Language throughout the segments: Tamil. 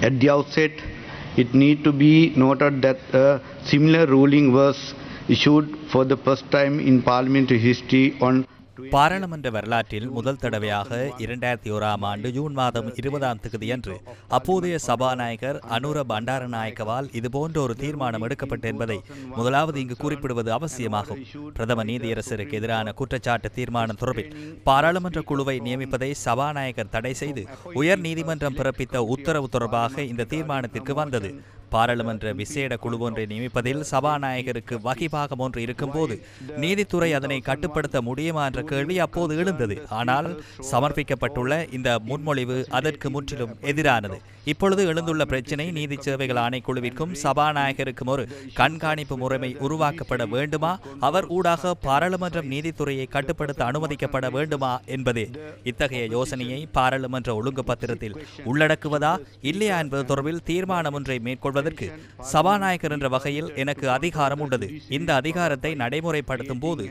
At the outset, it need to be noted that a similar ruling was issued for the first time in parliamentary history on பாராளுமன்ற வரலாற்றில் முதல் தடவையாக 2001ஆம் ஆண்டு ஜூன் மாதம் 20ஆம் தேதியன்று அப்போதைய சபாநாயகர் அனுர பண்டாரநாயக்கவால் இதுபோன்ற ஒரு தீர்மானம் எடுக்கப்பட்டு என்பதை முதலாவது இங்கு குறிப்பிடுவது அவசியமாகும். பிரதம நீதியரசருக்கு எதிரான குற்றச்சாட்டு தீர்மானம் தொடர்பில் பாராளுமன்ற குழுவை நியமிப்பதை சபாநாயகர் தடை செய்து உயர் நீதிமன்றம் பிறப்பித்த உத்தரவு தொடர்பாக இந்த தீர்மானத்திற்கு வந்தது. பாராளுமன்ற விசேட குழு ஒன்றை நியமிப்பதில் சபாநாயகருக்கு வகிபாகம் ஒன்று இருக்கும்போது நீதித்துறை அதனை கட்டுப்படுத்த முடியுமா என்ற கேள்வி அப்போது எழுந்தது. ஆனால் சமர்ப்பிக்கப்பட்டுள்ள இந்த முன்மொழிவு அதற்கு முற்றிலும் எதிரானது. இப்பொழுது எழுந்துள்ள பிரச்சினை நீதி சேவைகள் ஆணைக்குழுவிற்கும் சபாநாயகருக்கும் ஒரு கண்காணிப்பு முறைமை உருவாக்கப்பட வேண்டுமா, அவர் ஊடாக பாராளுமன்றம் நீதித்துறையை கட்டுப்படுத்த அனுமதிக்கப்பட வேண்டுமா என்பதே. இத்தகைய யோசனையை பாராளுமன்ற ஒழுங்கு பத்திரத்தில் உள்ளடக்குவதா இல்லையா என்பது தொடர்பில் தீர்மானம் ஒன்றை மேற்கொள்வது சபாநாயகர் என்ற வகையில் எனக்கு அதிகாரம் உள்ளது. இந்த அதிகாரத்தை நடைமுறைப்படுத்தும் போது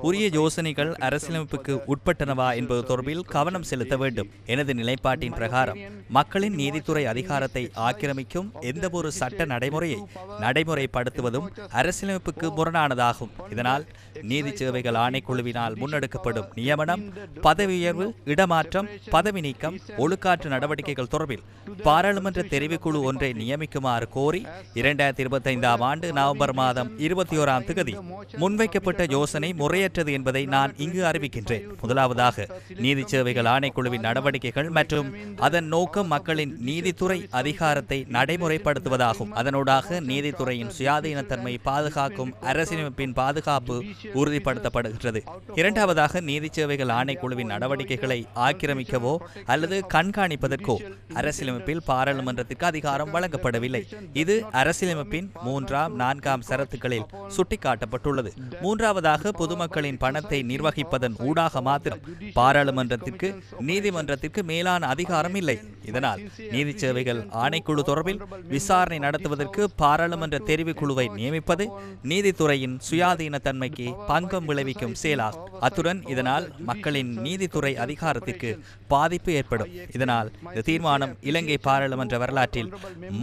உரிய யோசனைகள் அரசியலமைப்புக்கு உட்பட்டனவா என்பது தொடர்பில் கவனம் செலுத்த வேண்டும். எனது நிலைப்பாட்டின் பிரகாரம் மக்களின் நீதித்துறை அதிகாரத்தை ஆக்கிரமிக்கும் எந்த ஒரு சட்ட நடைமுறையை நடைமுறைப்படுத்துவதும் அரசியலமைப்புக்கு முரணானதாகும். இதனால் நீதி சேவைகள் ஆணைக்குழுவினால் முன்னெடுக்கப்படும் நியமனம், பதவி உயர்வு, இடமாற்றம், பதவி நீக்கம், ஒழுக்காற்று நடவடிக்கைகள் தொடர்பில் பாராளுமன்ற தெரிவுக்குழு ஒன்றை நியமிக்குமாறு கோரி 2025ஆம் ஆண்டு நவம்பர் மாதம் 21ஆம் தேதி முன்வைக்கப்பட்ட யோசனை முறையற்றது என்பதை நான் இங்கு அறிவிக்கின்றேன். முதலாவதாக நீதி சேவைகள் ஆணைக்குழுவின் நடவடிக்கைகள் மற்றும் அதன் நோக்கம் மக்களின் நீதித்துறை அதிகாரத்தை நடைமுறைப்படுத்துவதாகும். அதனூடாக நீதித்துறையின் சுயாதீனத்தன்மை பாதுகாக்கும் அரசியலமைப்பின் பாதுகாப்பு உறுதிப்படுத்தப்படுகிறது. இரண்டாவதாக நீதி சேவைகள் ஆணைக்குழுவின் நடவடிக்கைகளை ஆக்கிரமிக்கவோ அல்லது கண்காணிப்பதற்கோ அரசியலமைப்பில் பாராளுமன்றத்திற்கு அதிகாரம் வழங்கப்படவில்லை. இது அரசியலமைப்பின் 3ஆம் 4ஆம் சரத்துக்களில் சுட்டிக்காட்டப்பட்டுள்ளது. மூன்றாவதாக பொதுமக்களின் பணத்தை நிர்வகிப்பதன் ஊடாக மாத்திரம் பாராளுமன்றத்திற்கு நீதிமன்றத்திற்கு மேலான அதிகாரம் இல்லை. இதனால் நீதி சேவைகள் ஆணைக்குழு தொடர்பில் விசாரணை நடத்துவதற்கு பாராளுமன்ற தெரிவுக்குழுவை நியமிப்பது நீதித்துறையின் சுயாதீன தன்மைக்கு பங்கம் விளைவிக்கும் செயலாகும். அத்துடன் இதனால் மக்களின் நீதித்துறை அதிகாரத்திற்கு பாதிப்பு ஏற்படும். இதனால் இந்த தீர்மானம் இலங்கை பாராளுமன்ற வரலாற்றில்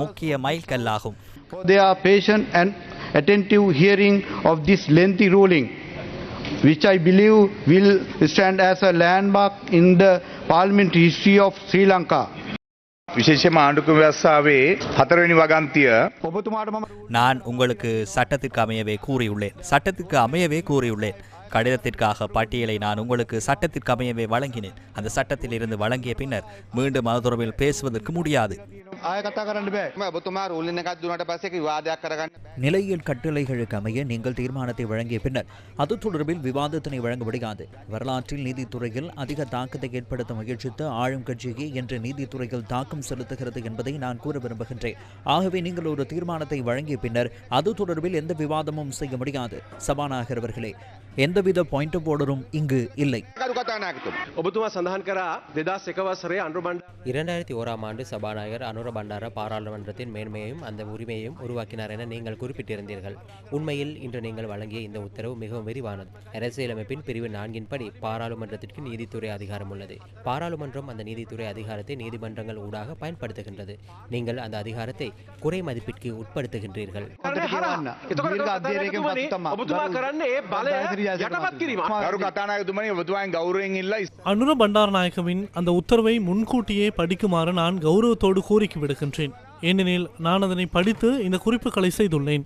முக்கிய மைல்கல்லாகும். They are patient and attentive hearing of this lengthy ruling, which I believe will stand as a landmark in the parliamentary history of Sri Lanka. විශේෂයෙන්ම ආණ්ඩුක්‍රම ව්‍යවස්ථාවේ 4 වෙනි වගන්තිය நான் உங்களுக்கு சட்டத்திற்கு அமையவே கூறியுள்ளேன். கடிதத்திற்காக பட்டியலை நான் உங்களுக்கு சட்டத்திற்கு அமையவே வழங்கினேன். அந்த சட்டத்தில் இருந்து வழங்கிய பின்னர் மீண்டும் அது தொடர்பில் பேசுவதற்கு முடியாது. நிலையில் கட்டளைகளுக்கு அமைய நீங்கள் தீர்மானத்தை வழங்கிய பின்னர் அது தொடர்பில் விவாதத்தினை வழங்க முடியாது. வரலாற்றில் நீதித்துறையில் அதிக தாக்கத்தை ஏற்படுத்த முயற்சித்த ஆளும் கட்சியே என்ற நீதித்துறையில் தாக்கம் செலுத்துகிறது என்பதை நான் கூற விரும்புகின்றேன். ஆகவே நீங்கள் ஒரு தீர்மானத்தை வழங்கிய பின்னர் அது தொடர்பில் எந்த விவாதமும் செய்ய முடியாது. சபாநாயகர் அவர்களே, எந்தவித பாயிண்ட் ஆஃப் ஆர்டரும் இங்கு இல்லை. 2001ஆம் ஆண்டு சபாநாயகர் அனுர பண்டார பாராளுமன்றத்தின் மேன்மையையும் அந்த உரிமையையும் உருவாக்கினார் என நீங்கள் குறிப்பிட்டிருந்தீர்கள். உண்மையில் இன்று நீங்கள் வழங்கிய இந்த உத்தரவு மிகவும் விரிவானது. அரசியலமைப்பின் பிரிவு 4 படி பாராளுமன்றத்திற்கு நீதித்துறை அதிகாரம் உள்ளது. பாராளுமன்றம் அந்த நீதித்துறை அதிகாரத்தை நீதிமன்றங்கள் ஊடாக பயன்படுத்துகின்றது. நீங்கள் அந்த அதிகாரத்தை குறை மதிப்பிற்கு உட்படுத்துகின்றீர்கள். அனுர பண்டாரநாயக்கவின் அந்த உத்தரவை முன்கூட்டியே படிக்குமாறு நான் கௌரவத்தோடு கோரிக்கை விடுக்கின்றேன். ஏனெனில் நான் அதனை படித்து இந்த குறிப்புகளை செய்துள்ளேன்.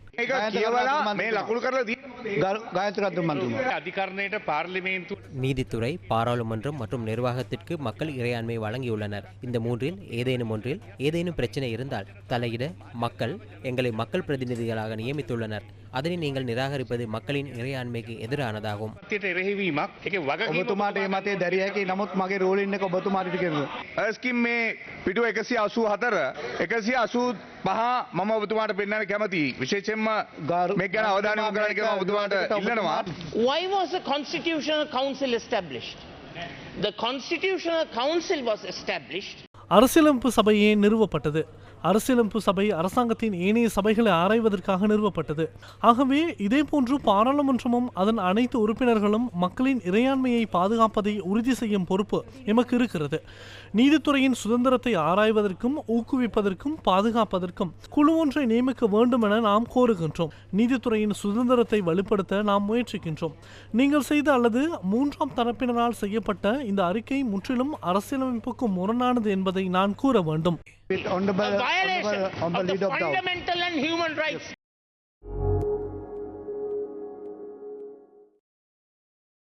நீதித்துறை, பாராளுமன்றம் மற்றும் நிர்வாகத்திற்கு மக்கள் இறையாண்மை வழங்கியுள்ளனர். இந்த மூன்றில் ஏதேனும் பிரச்சனை இருந்தால் தலையிட எங்களை மக்கள் பிரதிநிதிகளாக நியமித்துள்ளனர். அதனை நீங்கள் நிராகரிப்பது மக்களின் இறையாண்மைக்கு எதிரானதாகும். මම ඔබතුමාට පෙන්වන්න කැමතියි. විශේෂයෙන්ම මේක ගැන අවධානය යොමු කරන්න කියලා ඔබතුමාට ඉල්ලනවා. Why was the Constitutional Council established? The Constitutional Council was established. அரசியலமைப்பு சபையே நிறுவப்பட்டது. அரசியலமைப்பு சபை அரசாங்கத்தின் ஏனைய சபைகளை ஆராய்வதற்காக நிறுவப்பட்டது. ஆகவே இதேபோன்று பாராளுமன்றமும் அதன் அனைத்து உறுப்பினர்களும் மக்களின் இறையாண்மையை பாதுகாப்பதை உறுதி செய்யும் பொறுப்பு எமக்கு இருக்கிறது. நீதித்துறையின் சுதந்திரத்தை ஆராய்வதற்கும் ஊக்குவிப்பதற்கும் பாதுகாப்பதற்கும் குழு ஒன்றை நியமிக்க வேண்டும் என நாம் கோருகின்றோம். நீதித்துறையின் சுதந்திரத்தை வலுப்படுத்த நாம் முயற்சிக்கின்றோம். நீங்கள் செய்த அல்லது மூன்றாம் தரப்பினரால் செய்யப்பட்ட இந்த அறிக்கை முற்றிலும் அரசியலமைப்புக்கு முரணானது என்பதை நான் கூற வேண்டும். A violation of the fundamental and human rights